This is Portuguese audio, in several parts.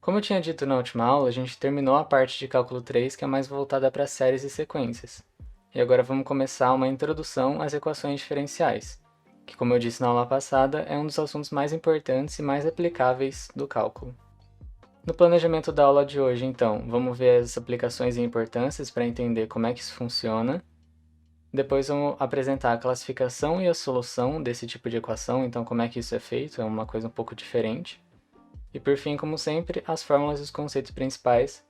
Como eu tinha dito na última aula, a gente terminou a parte de cálculo 3, que é mais voltada para séries e sequências. E agora vamos começar uma introdução às equações diferenciais, que, como eu disse na aula passada, é um dos assuntos mais importantes e mais aplicáveis do cálculo. No planejamento da aula de hoje, então, vamos ver as aplicações e importâncias para entender como é que isso funciona. Depois vamos apresentar a classificação e a solução desse tipo de equação, então como é que isso é feito, é uma coisa um pouco diferente. E por fim, como sempre, as fórmulas e os conceitos principais.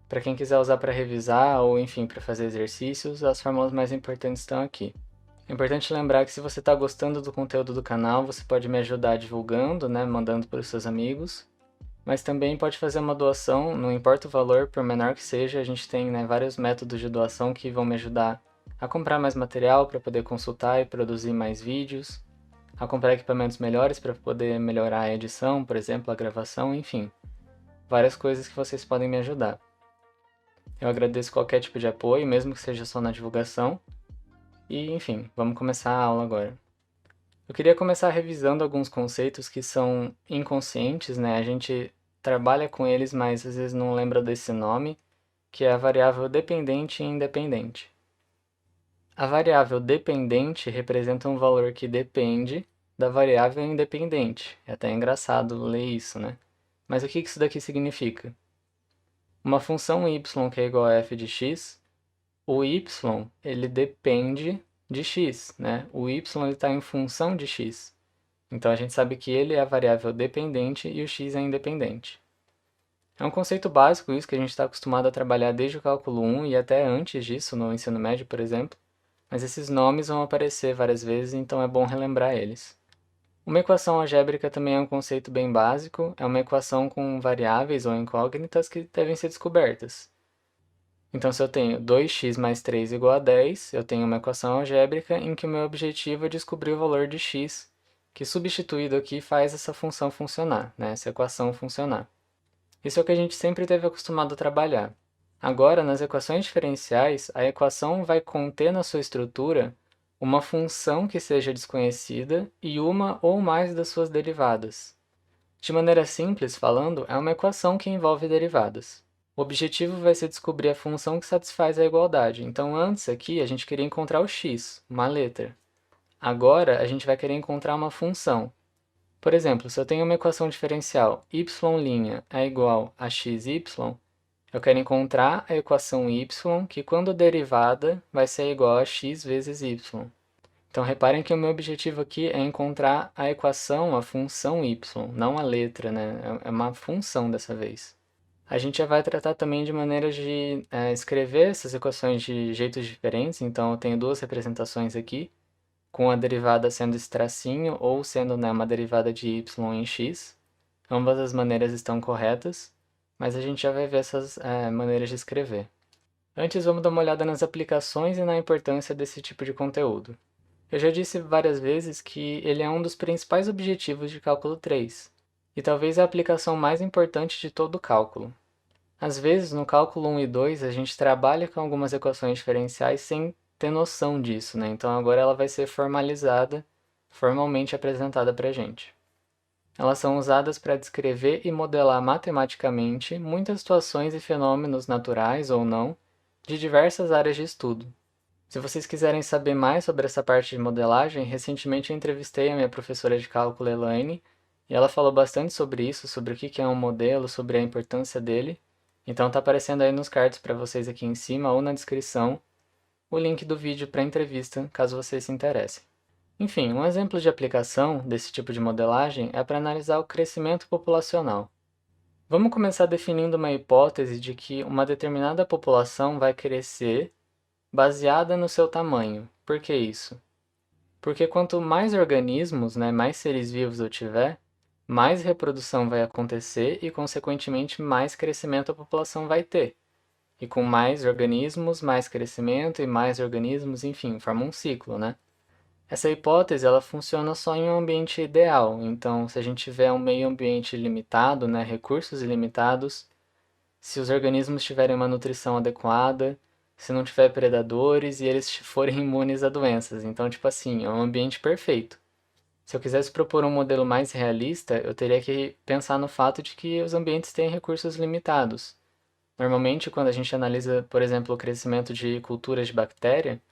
Para quem quiser usar para revisar ou, enfim, para fazer exercícios, as fórmulas mais importantes estão aqui. É importante lembrar que se você está gostando do conteúdo do canal, você pode me ajudar divulgando, né, mandando para os seus amigos. Mas também pode fazer uma doação, não importa o valor, por menor que seja, a gente tem, né, vários métodos de doação que vão me ajudar a comprar mais material para poder consultar e produzir mais vídeos, a comprar equipamentos melhores para poder melhorar a edição, por exemplo, a gravação, enfim. Várias coisas que vocês podem me ajudar. Eu agradeço qualquer tipo de apoio, mesmo que seja só na divulgação. E, enfim, vamos começar a aula agora. Eu queria começar revisando alguns conceitos que são inconscientes, né? A gente trabalha com eles, mas às vezes não lembra desse nome, que é a variável dependente e independente. A variável dependente representa um valor que depende da variável independente. É até engraçado ler isso, né? Mas o que isso daqui significa? Uma função y que é igual a f de x, o y ele depende de x, né? O y está em função de x. Então a gente sabe que ele é a variável dependente e o x é independente. É um conceito básico isso que a gente está acostumado a trabalhar desde o cálculo 1 e até antes disso, no ensino médio, por exemplo, mas esses nomes vão aparecer várias vezes, então é bom relembrar eles. Uma equação algébrica também é um conceito bem básico, é uma equação com variáveis ou incógnitas que devem ser descobertas. Então, se eu tenho 2x mais 3 igual a 10, eu tenho uma equação algébrica em que o meu objetivo é descobrir o valor de x, que substituído aqui faz essa função funcionar, né? Essa equação funcionar. Isso é o que a gente sempre teve acostumado a trabalhar. Agora, nas equações diferenciais, a equação vai conter na sua estrutura uma função que seja desconhecida e uma ou mais das suas derivadas. De maneira simples falando, é uma equação que envolve derivadas. O objetivo vai ser descobrir a função que satisfaz a igualdade. Então, antes aqui, a gente queria encontrar o x, uma letra. Agora, a gente vai querer encontrar uma função. Por exemplo, se eu tenho uma equação diferencial y' é igual a xy, eu quero encontrar a equação y que, quando derivada, vai ser igual a x vezes y. Então, reparem que o meu objetivo aqui é encontrar a equação, a função y, não a letra, né? É uma função dessa vez. A gente já vai tratar também de maneiras de escrever essas equações de jeitos diferentes. Então, eu tenho duas representações aqui, com a derivada sendo esse tracinho ou sendo, né, uma derivada de y em x. Ambas as maneiras estão corretas, mas a gente já vai ver essas maneiras de escrever. Antes, vamos dar uma olhada nas aplicações e na importância desse tipo de conteúdo. Eu já disse várias vezes que ele é um dos principais objetivos de cálculo 3, e talvez a aplicação mais importante de todo o cálculo. Às vezes, no cálculo 1 e 2, a gente trabalha com algumas equações diferenciais sem ter noção disso, né? Então agora ela vai ser formalizada, formalmente apresentada para a gente. Elas são usadas para descrever e modelar matematicamente muitas situações e fenômenos naturais ou não de diversas áreas de estudo. Se vocês quiserem saber mais sobre essa parte de modelagem, recentemente eu entrevistei a minha professora de cálculo, Elaine, e ela falou bastante sobre isso, sobre o que é um modelo, sobre a importância dele. Então está aparecendo aí nos cards para vocês aqui em cima ou na descrição o link do vídeo para a entrevista, caso vocês se interessem. Enfim, um exemplo de aplicação desse tipo de modelagem é para analisar o crescimento populacional. Vamos começar definindo uma hipótese de que uma determinada população vai crescer baseada no seu tamanho. Por que isso? Porque quanto mais organismos, né, mais seres vivos eu tiver, mais reprodução vai acontecer e, consequentemente, mais crescimento a população vai ter. E com mais organismos, mais crescimento e mais organismos, enfim, forma um ciclo, né? Essa hipótese ela funciona só em um ambiente ideal. Então, se a gente tiver um meio ambiente limitado, né, recursos ilimitados, se os organismos tiverem uma nutrição adequada, se não tiver predadores e eles forem imunes a doenças. Então, tipo assim, é um ambiente perfeito. Se eu quisesse propor um modelo mais realista, eu teria que pensar no fato de que os ambientes têm recursos limitados. Normalmente, quando a gente analisa, por exemplo, o crescimento de culturas de bactéria,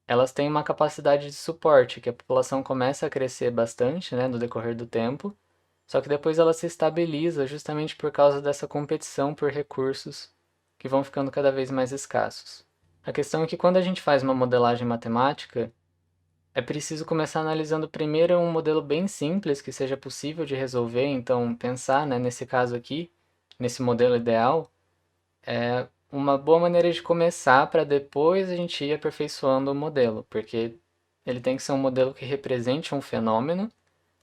elas têm uma capacidade de suporte, que a população começa a crescer bastante, né, no decorrer do tempo, só que depois ela se estabiliza justamente por causa dessa competição por recursos que vão ficando cada vez mais escassos. A questão é que quando a gente faz uma modelagem matemática, é preciso começar analisando primeiro um modelo bem simples que seja possível de resolver, então pensar, né, nesse caso aqui, nesse modelo ideal, é uma boa maneira de começar para depois a gente ir aperfeiçoando o modelo, porque ele tem que ser um modelo que represente um fenômeno,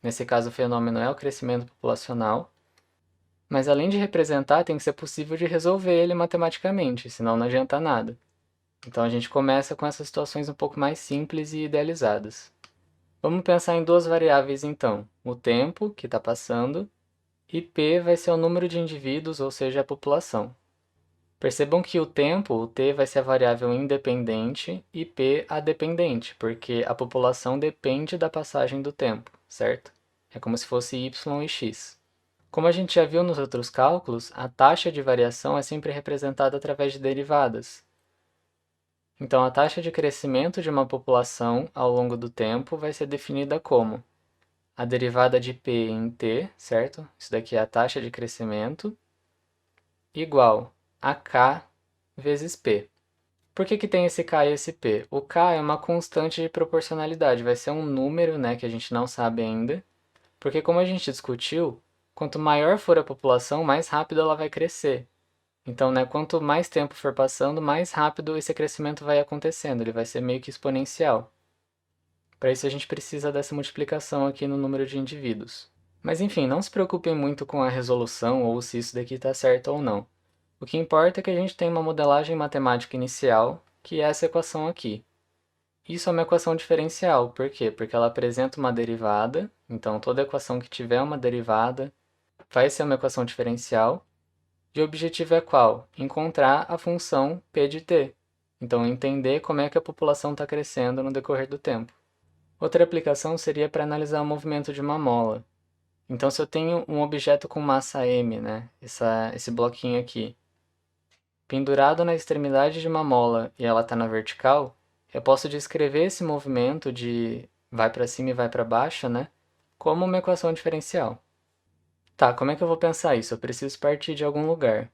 nesse caso o fenômeno é o crescimento populacional, mas além de representar, tem que ser possível de resolver ele matematicamente, senão não adianta nada. Então a gente começa com essas situações um pouco mais simples e idealizadas. Vamos pensar em duas variáveis então, o tempo, que está passando, e P vai ser o número de indivíduos, ou seja, a população. Percebam que o tempo, o t, vai ser a variável independente e p a dependente, porque a população depende da passagem do tempo, certo? É como se fosse y e x. Como a gente já viu nos outros cálculos, a taxa de variação é sempre representada através de derivadas. Então, a taxa de crescimento de uma população ao longo do tempo vai ser definida como a derivada de p em t, certo? Isso daqui é a taxa de crescimento, igual a k vezes p. Por que tem esse k e esse p? O k é uma constante de proporcionalidade, vai ser um número, né, que a gente não sabe ainda, porque como a gente discutiu, quanto maior for a população, mais rápido ela vai crescer. Então, né, quanto mais tempo for passando, mais rápido esse crescimento vai acontecendo, ele vai ser meio que exponencial. Para isso a gente precisa dessa multiplicação aqui no número de indivíduos. Mas enfim, não se preocupem muito com a resolução ou se isso daqui está certo ou não. O que importa é que a gente tem uma modelagem matemática inicial, que é essa equação aqui. Isso é uma equação diferencial, por quê? Porque ela apresenta uma derivada, então toda equação que tiver uma derivada vai ser uma equação diferencial, e o objetivo é qual? Encontrar a função p de t. Então, entender como é que a população está crescendo no decorrer do tempo. Outra aplicação seria para analisar o movimento de uma mola. Então, se eu tenho um objeto com massa m, né, esse bloquinho aqui, pendurado na extremidade de uma mola e ela está na vertical, eu posso descrever esse movimento de vai para cima e vai para baixo, né, como uma equação diferencial. Tá, como é que eu vou pensar isso? Eu preciso partir de algum lugar.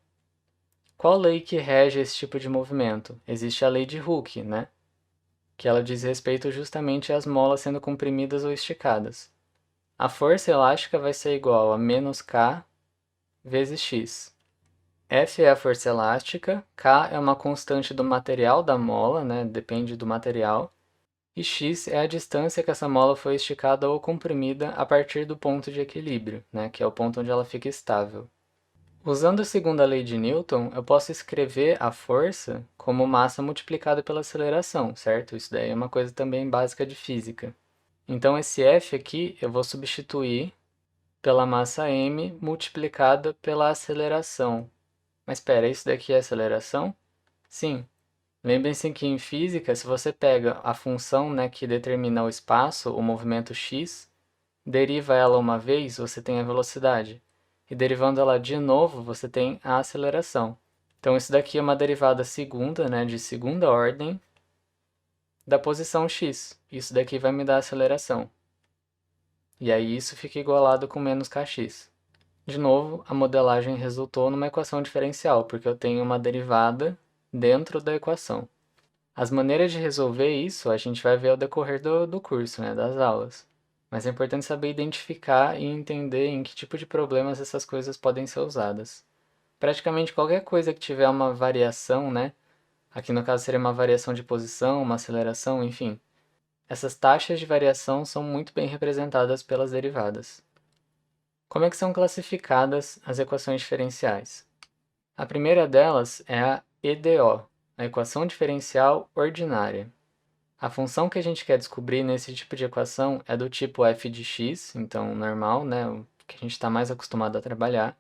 Qual lei que rege esse tipo de movimento? Existe a lei de Hooke, né? Que ela diz respeito justamente às molas sendo comprimidas ou esticadas. A força elástica vai ser igual a menos K vezes X. F é a força elástica, K é uma constante do material da mola, né? Depende do material. E x é a distância que essa mola foi esticada ou comprimida a partir do ponto de equilíbrio, né? Que é o ponto onde ela fica estável. Usando a segunda lei de Newton, eu posso escrever a força como massa multiplicada pela aceleração, certo? Isso daí é uma coisa também básica de física. Então, esse F aqui eu vou substituir pela massa m multiplicada pela aceleração. Mas espera, isso daqui é aceleração? Sim. Lembrem-se que em física, se você pega a função, né, que determina o espaço, o movimento x, deriva ela uma vez, você tem a velocidade. E derivando ela de novo, você tem a aceleração. Então, isso daqui é uma derivada segunda, né, de segunda ordem, da posição x. Isso daqui vai me dar a aceleração. E aí isso fica igualado com menos kx. De novo, a modelagem resultou numa equação diferencial, porque eu tenho uma derivada dentro da equação. As maneiras de resolver isso a gente vai ver ao decorrer do curso, né, das aulas. Mas é importante saber identificar e entender em que tipo de problemas essas coisas podem ser usadas. Praticamente qualquer coisa que tiver uma variação, né, aqui no caso seria uma variação de posição, uma aceleração, enfim. Essas taxas de variação são muito bem representadas pelas derivadas. Como é que são classificadas as equações diferenciais? A primeira delas é a EDO, a equação diferencial ordinária. A função que a gente quer descobrir nesse tipo de equação é do tipo f de x, então normal, né, o que a gente está mais acostumado a trabalhar.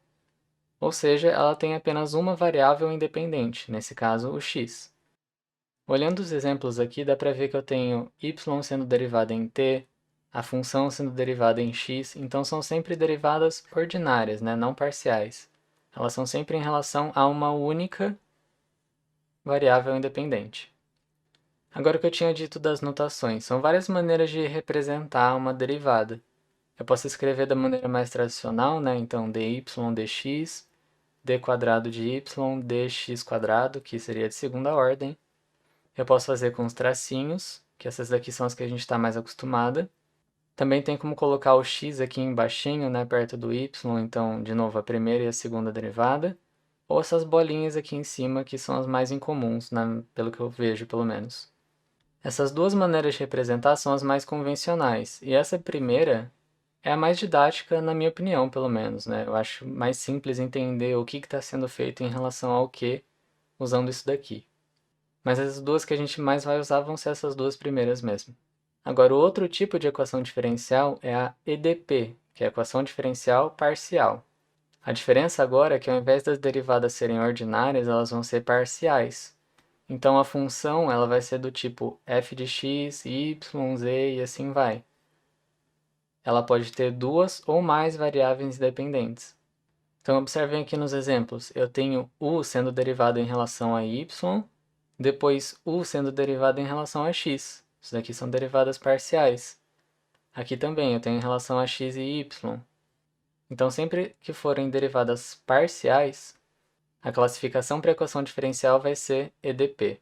Ou seja, ela tem apenas uma variável independente, nesse caso o x. Olhando os exemplos aqui, dá para ver que eu tenho y sendo derivada em t, a função sendo derivada em x, então são sempre derivadas ordinárias, né, não parciais. Elas são sempre em relação a uma única variável independente. Agora o que eu tinha dito das notações, são várias maneiras de representar uma derivada. Eu posso escrever da maneira mais tradicional, né, então dy dx, d quadrado de y, dx quadrado, que seria de segunda ordem. Eu posso fazer com os tracinhos, que essas daqui são as que a gente está mais acostumada. Também tem como colocar o x aqui embaixinho, né, perto do y, então, de novo, a primeira e a segunda derivada. Ou essas bolinhas aqui em cima, que são as mais incomuns, né, pelo que eu vejo, pelo menos. Essas duas maneiras de representar são as mais convencionais, e essa primeira é a mais didática, na minha opinião, pelo menos, né? Eu acho mais simples entender o que está sendo feito em relação ao que usando isso daqui. Mas as duas que a gente mais vai usar vão ser essas duas primeiras mesmo. Agora, o outro tipo de equação diferencial é a EDP, que é a equação diferencial parcial. A diferença agora é que ao invés das derivadas serem ordinárias, elas vão ser parciais. Então a função ela vai ser do tipo f de x, y, z e assim vai. Ela pode ter duas ou mais variáveis independentes. Então observem aqui nos exemplos, eu tenho u sendo derivado em relação a y, depois u sendo derivado em relação a x. Isso daqui são derivadas parciais. Aqui também eu tenho em relação a x e y. Então sempre que forem derivadas parciais, a classificação para a equação diferencial vai ser EDP.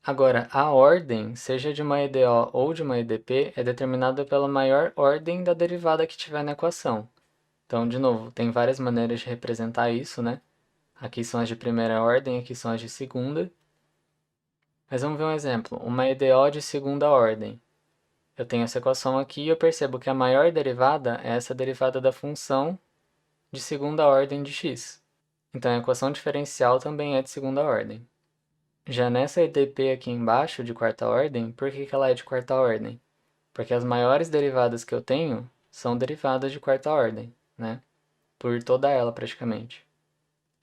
Agora, a ordem, seja de uma EDO ou de uma EDP, é determinada pela maior ordem da derivada que tiver na equação. Então, de novo, tem várias maneiras de representar isso, né? Aqui são as de primeira ordem, aqui são as de segunda. Mas vamos ver um exemplo. Uma EDO de segunda ordem. Eu tenho essa equação aqui e eu percebo que a maior derivada é essa derivada da função de segunda ordem de x. Então, a equação diferencial também é de segunda ordem. Já nessa EDP aqui embaixo, de quarta ordem, por que ela é de quarta ordem? Porque as maiores derivadas que eu tenho são derivadas de quarta ordem, né? Por toda ela, praticamente.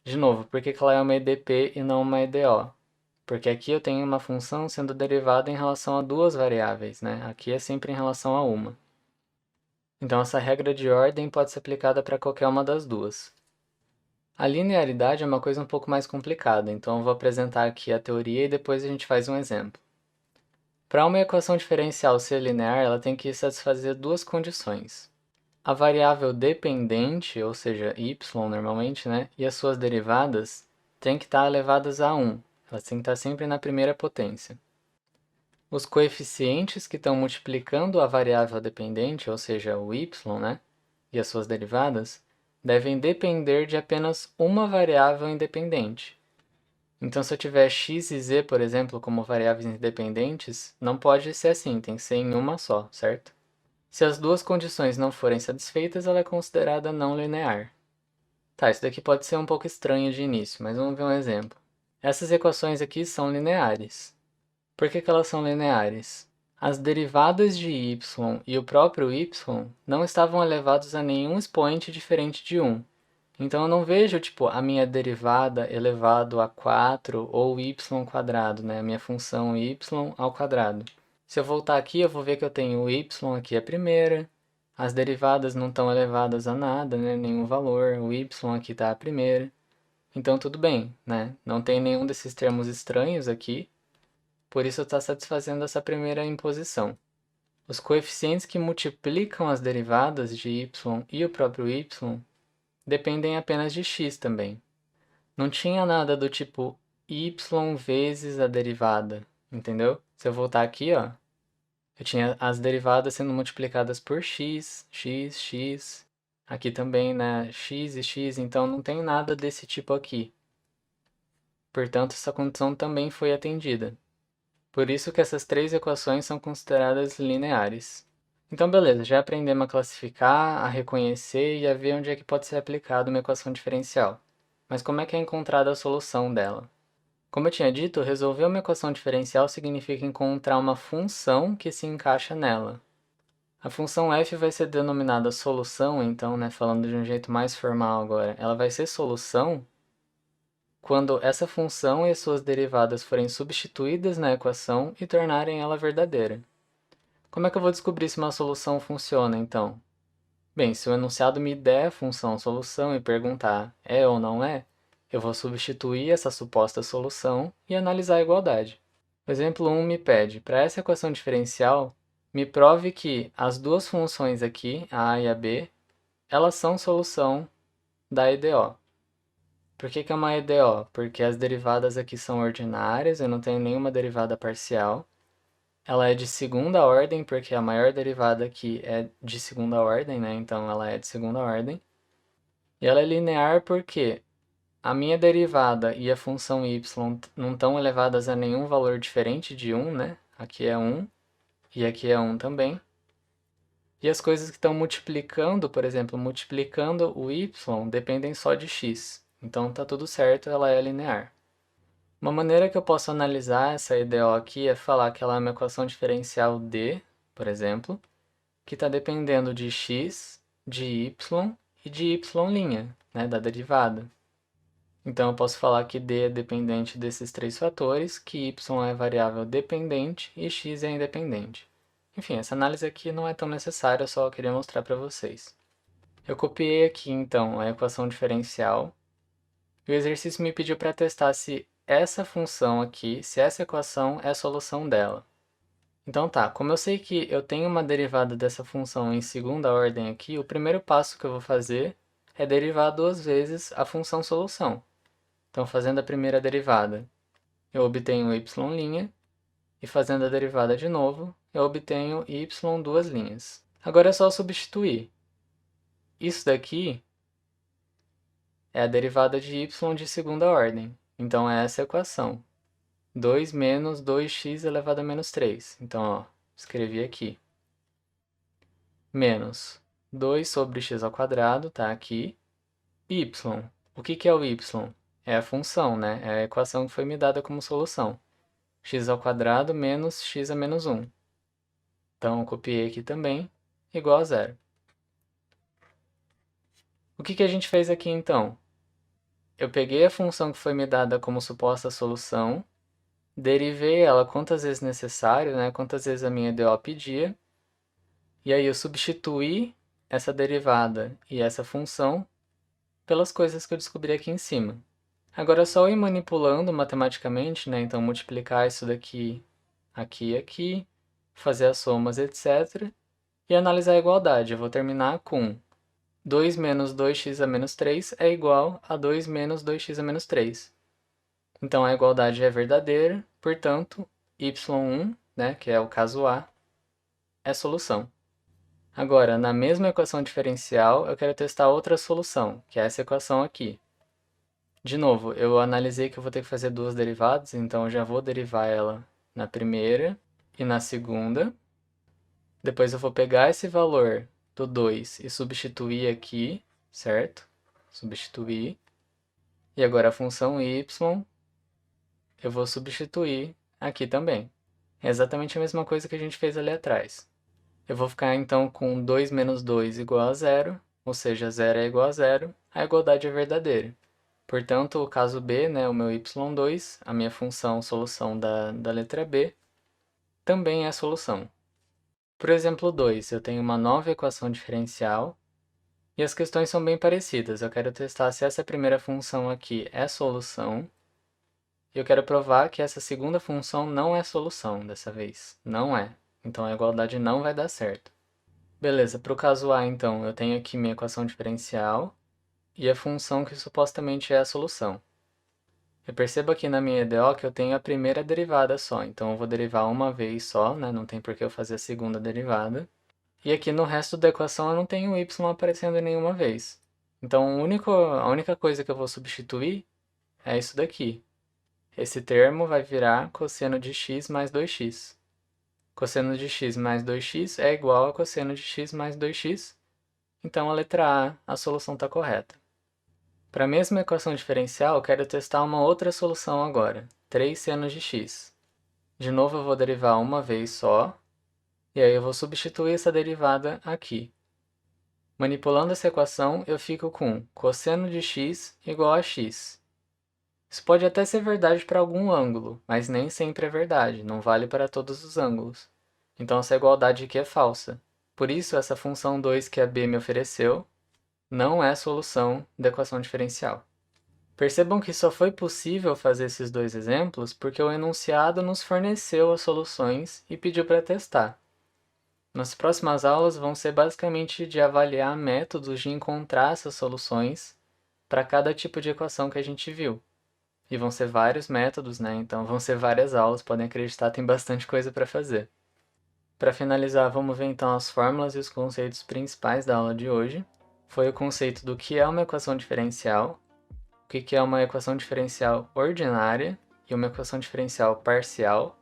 De novo, por que ela é uma EDP e não uma EDO? Porque aqui eu tenho uma função sendo derivada em relação a duas variáveis, né? Aqui é sempre em relação a uma. Então, essa regra de ordem pode ser aplicada para qualquer uma das duas. A linearidade é uma coisa um pouco mais complicada, então eu vou apresentar aqui a teoria e depois a gente faz um exemplo. Para uma equação diferencial ser linear, ela tem que satisfazer duas condições. A variável dependente, ou seja, y normalmente, né, e as suas derivadas têm que estar elevadas a 1. Elas têm que estar sempre na primeira potência. Os coeficientes que estão multiplicando a variável dependente, ou seja, o y, né, e as suas derivadas, devem depender de apenas uma variável independente. Então, se eu tiver x e z, por exemplo, como variáveis independentes, não pode ser assim, tem que ser em uma só, certo? Se as duas condições não forem satisfeitas, ela é considerada não linear. Tá, isso daqui pode ser um pouco estranho de início, mas vamos ver um exemplo. Essas equações aqui são lineares. Por que elas são lineares? As derivadas de y e o próprio y não estavam elevados a nenhum expoente diferente de 1. Então eu não vejo tipo a minha derivada elevado a 4 ou y quadrado, né? A minha função y ao quadrado. Se eu voltar aqui, eu vou ver que eu tenho o y aqui a primeira, as derivadas não estão elevadas a nada, né? Nenhum valor, o y aqui está a primeira. Então tudo bem, né? Não tem nenhum desses termos estranhos aqui, por isso está satisfazendo essa primeira imposição. Os coeficientes que multiplicam as derivadas de y e o próprio y dependem apenas de x também. Não tinha nada do tipo y vezes a derivada, entendeu? Se eu voltar aqui, ó, eu tinha as derivadas sendo multiplicadas por x, x, x. Aqui também, né, x e x, então não tem nada desse tipo aqui. Portanto, essa condição também foi atendida. Por isso que essas três equações são consideradas lineares. Então, beleza, já aprendemos a classificar, a reconhecer e a ver onde é que pode ser aplicada uma equação diferencial. Mas como é que é encontrada a solução dela? Como eu tinha dito, resolver uma equação diferencial significa encontrar uma função que se encaixa nela. A função f vai ser denominada solução, então, né, falando de um jeito mais formal agora, ela vai ser solução quando essa função e as suas derivadas forem substituídas na equação e tornarem ela verdadeira. Como é que eu vou descobrir se uma solução funciona, então? Bem, se o enunciado me der a função solução e perguntar é ou não é, eu vou substituir essa suposta solução e analisar a igualdade. O exemplo 1 me pede, para essa equação diferencial, me prove que as duas funções aqui, a e a b, elas são solução da EDO. Por que é uma EDO? Porque as derivadas aqui são ordinárias, eu não tenho nenhuma derivada parcial. Ela é de segunda ordem, porque a maior derivada aqui é de segunda ordem, né? Então ela é de segunda ordem. E ela é linear porque a minha derivada e a função y não estão elevadas a nenhum valor diferente de 1, né? Aqui é 1 e aqui é 1 também. E as coisas que estão multiplicando, por exemplo, multiplicando o y, dependem só de x. Então tá tudo certo, ela é linear. Uma maneira que eu posso analisar essa EDO aqui é falar que ela é uma equação diferencial d, por exemplo, que está dependendo de x, de y e de y', né, da derivada. Então eu posso falar que d é dependente desses três fatores, que y é variável dependente e x é independente. Enfim, essa análise aqui não é tão necessária, eu só queria mostrar para vocês. Eu copiei aqui então a equação diferencial e o exercício me pediu para testar se essa função aqui, se essa equação é a solução dela. Então tá, como eu sei que eu tenho uma derivada dessa função em segunda ordem aqui, o primeiro passo que eu vou fazer é derivar duas vezes a função solução. Então, fazendo a primeira derivada, eu obtenho y', e fazendo a derivada de novo, eu obtenho y duas linhas. Agora é só substituir. Isso daqui é a derivada de y de segunda ordem. Então, é essa equação. 2 menos 2x elevado a menos 3. Então, ó, escrevi aqui. Menos 2 sobre x ao quadrado, tá aqui. Y. O que é o y? É a função, né? É a equação que foi me dada como solução. X ao quadrado menos x a menos 1. Então, eu copiei aqui também, igual a zero. O que a gente fez aqui, então? Eu peguei a função que foi me dada como suposta solução, derivei ela quantas vezes necessário, né? Quantas vezes a minha EDO pedia, e aí eu substituí essa derivada e essa função pelas coisas que eu descobri aqui em cima. Agora é só ir manipulando matematicamente, né? Então, multiplicar isso daqui, aqui e aqui, fazer as somas, etc. E analisar a igualdade. Eu vou terminar com 2 menos 2x a menos 3 é igual a 2 menos 2x a menos 3. Então, a igualdade é verdadeira, portanto, y1, né, que é o caso A, é solução. Agora, na mesma equação diferencial, eu quero testar outra solução, que é essa equação aqui. De novo, eu analisei que eu vou ter que fazer duas derivadas, então eu já vou derivar ela na primeira e na segunda. Depois eu vou pegar esse valor do 2 e substituir aqui, certo? Substituir. E agora a função y eu vou substituir aqui também. É exatamente a mesma coisa que a gente fez ali atrás. Eu vou ficar então com 2 menos 2 igual a zero, ou seja, 0 é igual a zero, a igualdade é verdadeira. Portanto, o caso B, né, o meu y2, a minha função solução da letra B, também é a solução. Por exemplo 2, eu tenho uma nova equação diferencial e as questões são bem parecidas. Eu quero testar se essa primeira função aqui é solução e eu quero provar que essa segunda função não é solução dessa vez. Não é. Então, a igualdade não vai dar certo. Beleza, para o caso A, então, eu tenho aqui minha equação diferencial e a função que supostamente é a solução. Eu percebo aqui na minha EDO que eu tenho a primeira derivada só, então eu vou derivar uma vez só, né? Não tem por que eu fazer a segunda derivada. E aqui no resto da equação eu não tenho y aparecendo nenhuma vez. Então a única coisa que eu vou substituir é isso daqui. Esse termo vai virar cosseno de x mais 2x. Cosseno de x mais 2x é igual a cosseno de x mais 2x. Então a letra A, a solução está correta. Para a mesma equação diferencial, eu quero testar uma outra solução agora, 3 senos de x. De novo, eu vou derivar uma vez só, e aí eu vou substituir essa derivada aqui. Manipulando essa equação, eu fico com cosseno de x igual a x. Isso pode até ser verdade para algum ângulo, mas nem sempre é verdade, não vale para todos os ângulos. Então essa igualdade aqui é falsa. Por isso, essa função 2 que a b me ofereceu não é a solução da equação diferencial. Percebam que só foi possível fazer esses dois exemplos porque o enunciado nos forneceu as soluções e pediu para testar. Nas próximas aulas vão ser basicamente de avaliar métodos de encontrar essas soluções para cada tipo de equação que a gente viu. E vão ser vários métodos, né? Então vão ser várias aulas, podem acreditar, tem bastante coisa para fazer. Para finalizar, vamos ver então as fórmulas e os conceitos principais da aula de hoje. Foi o conceito do que é uma equação diferencial, o que é uma equação diferencial ordinária e uma equação diferencial parcial,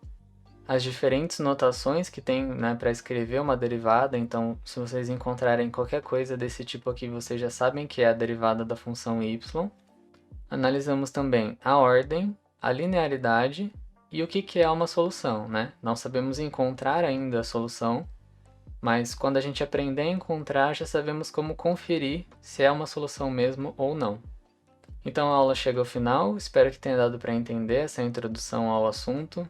as diferentes notações que tem, né, para escrever uma derivada. Então, se vocês encontrarem qualquer coisa desse tipo aqui, vocês já sabem que é a derivada da função y. Analisamos também a ordem, a linearidade e o que é uma solução, né? Não sabemos encontrar ainda a solução, mas quando a gente aprender a encontrar, já sabemos como conferir se é uma solução mesmo ou não. Então a aula chega ao final, espero que tenha dado para entender essa introdução ao assunto.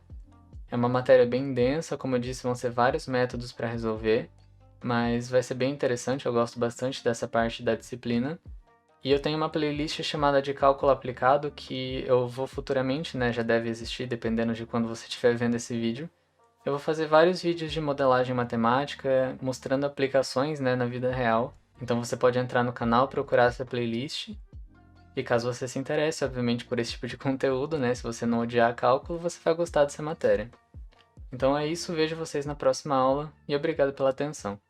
É uma matéria bem densa, como eu disse, vão ser vários métodos para resolver, mas vai ser bem interessante, eu gosto bastante dessa parte da disciplina. E eu tenho uma playlist chamada de Cálculo Aplicado, que eu vou futuramente, né, já deve existir, dependendo de quando você estiver vendo esse vídeo. Eu vou fazer vários vídeos de modelagem matemática, mostrando aplicações, né, na vida real. Então você pode entrar no canal, procurar essa playlist. E caso você se interesse, obviamente, por esse tipo de conteúdo, né, se você não odiar cálculo, você vai gostar dessa matéria. Então é isso, vejo vocês na próxima aula e obrigado pela atenção.